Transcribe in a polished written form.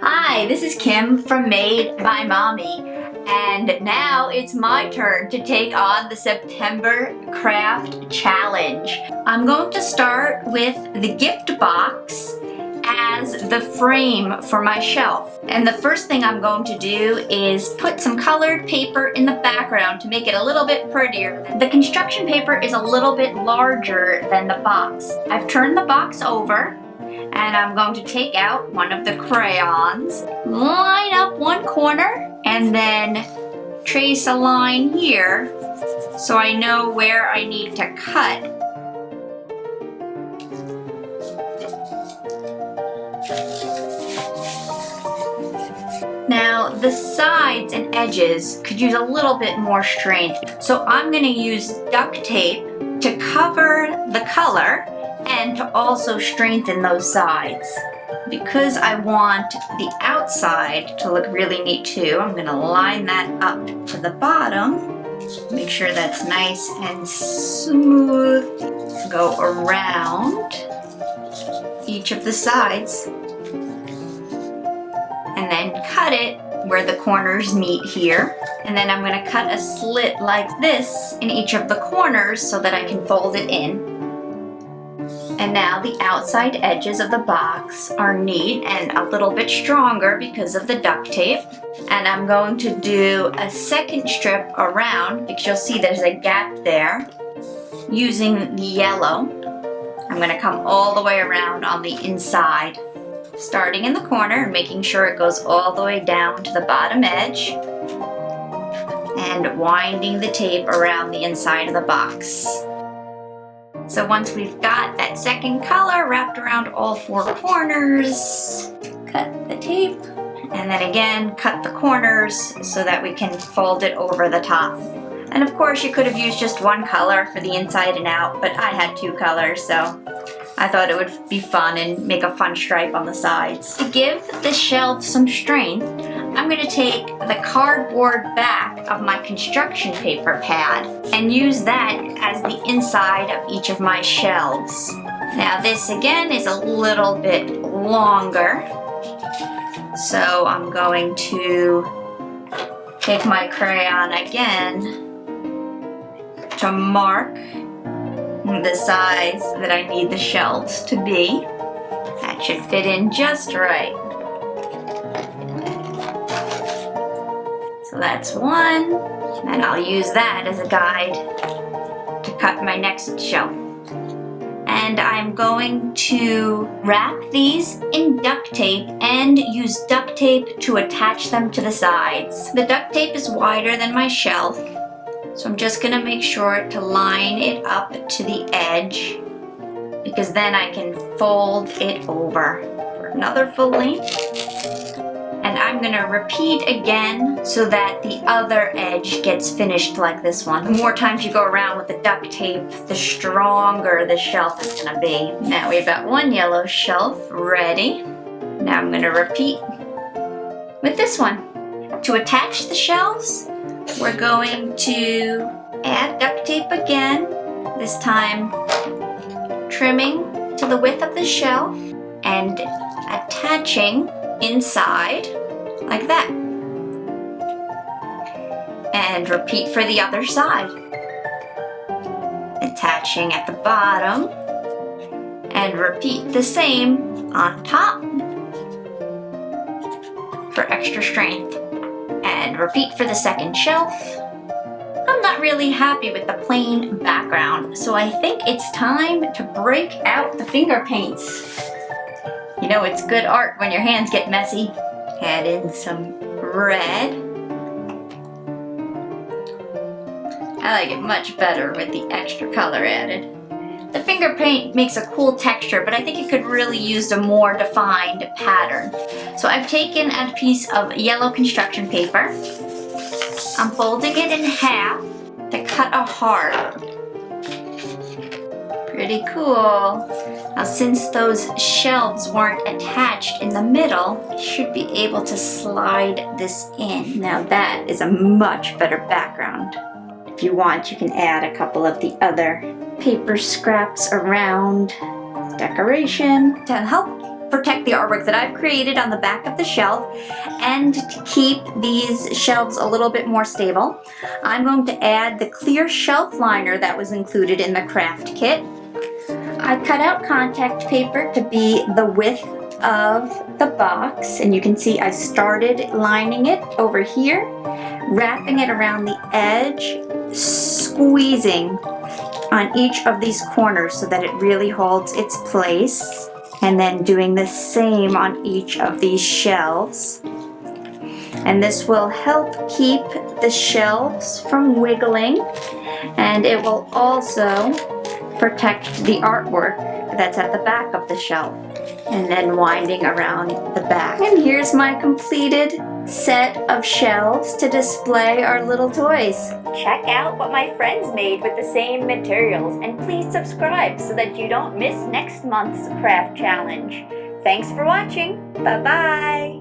Hi, this is Kim from Made by Mommy, and now it's my turn to take on the September Craft Challenge. I'm going to start with the gift box as the frame for my shelf. And the first thing I'm going to do is put some colored paper in the background to make it a little bit prettier. The construction paper is a little bit larger than the box. I've turned the box over, and I'm going to take out one of the crayons, line up one corner, and then trace a line here so I know where I need to cut. Now, the sides and edges could use a little bit more strength, so I'm going to use duct tape to cover the color and to also strengthen those sides. Because I want the outside to look really neat too, I'm going to line that up to the bottom. Make sure that's nice and smooth. Go around each of the sides and then cut it where the corners meet here. And then I'm going to cut a slit like this in each of the corners so that I can fold it in. And now the outside edges of the box are neat and a little bit stronger because of the duct tape. And I'm going to do a second strip around because you'll see there's a gap there. Using the yellow, I'm going to come all the way around on the inside, starting in the corner and making sure it goes all the way down to the bottom edge and winding the tape around the inside of the box. So once we've got that second color wrapped around all four corners, cut the tape, and then again cut the corners so that we can fold it over the top. And of course you could have used just one color for the inside and out, but I had two colors, so I thought it would be fun and make a fun stripe on the sides. To give the shelf some strength, I'm going to take the cardboard back of my construction paper pad and use that as the inside of each of my shelves. Now this again is a little bit longer, so I'm going to take my crayon again to mark the size that I need the shelves to be. That should fit in just right. So that's one, and I'll use that as a guide to cut my next shelf. And I'm going to wrap these in duct tape and use duct tape to attach them to the sides. The duct tape is wider than my shelf, so I'm just going to make sure to line it up to the edge because then I can fold it over for another full length. And I'm going to repeat again so that the other edge gets finished like this one. The more times you go around with the duct tape, the stronger the shelf is going to be. Now we've got one yellow shelf ready. Now I'm going to repeat with this one. To attach the shelves, we're going to add duct tape again, this time trimming to the width of the shelf and attaching inside like that. And repeat for the other side. Attaching at the bottom and repeat the same on top for extra strength. And repeat for the second shelf. I'm not really happy with the plain background, so I think it's time to break out the finger paints. You know it's good art when your hands get messy. Add in some red. I like it much better with the extra color added. The finger paint makes a cool texture, but I think it could really use a more defined pattern. So I've taken a piece of yellow construction paper. I'm folding it in half to cut a heart. Pretty cool. Now since those shelves weren't attached in the middle, you should be able to slide this in. Now that is a much better background. If you want, you can add a couple of the other paper scraps around decoration to help protect the artwork that I've created on the back of the shelf and to keep these shelves a little bit more stable, I'm going to add the clear shelf liner that was included in the craft kit. I cut out contact paper to be the width of the box, and you can see I started lining it over here, wrapping it around the edge, squeezing on each of these corners so that it really holds its place, and then doing the same on each of these shelves. And this will help keep the shelves from wiggling, and it will also protect the artwork that's at the back of the shelf. And then winding around the back. And here's my completed set of shelves to display our little toys. Check out what my friends made with the same materials, and please subscribe so that you don't miss next month's craft challenge. Thanks for watching. Bye-bye.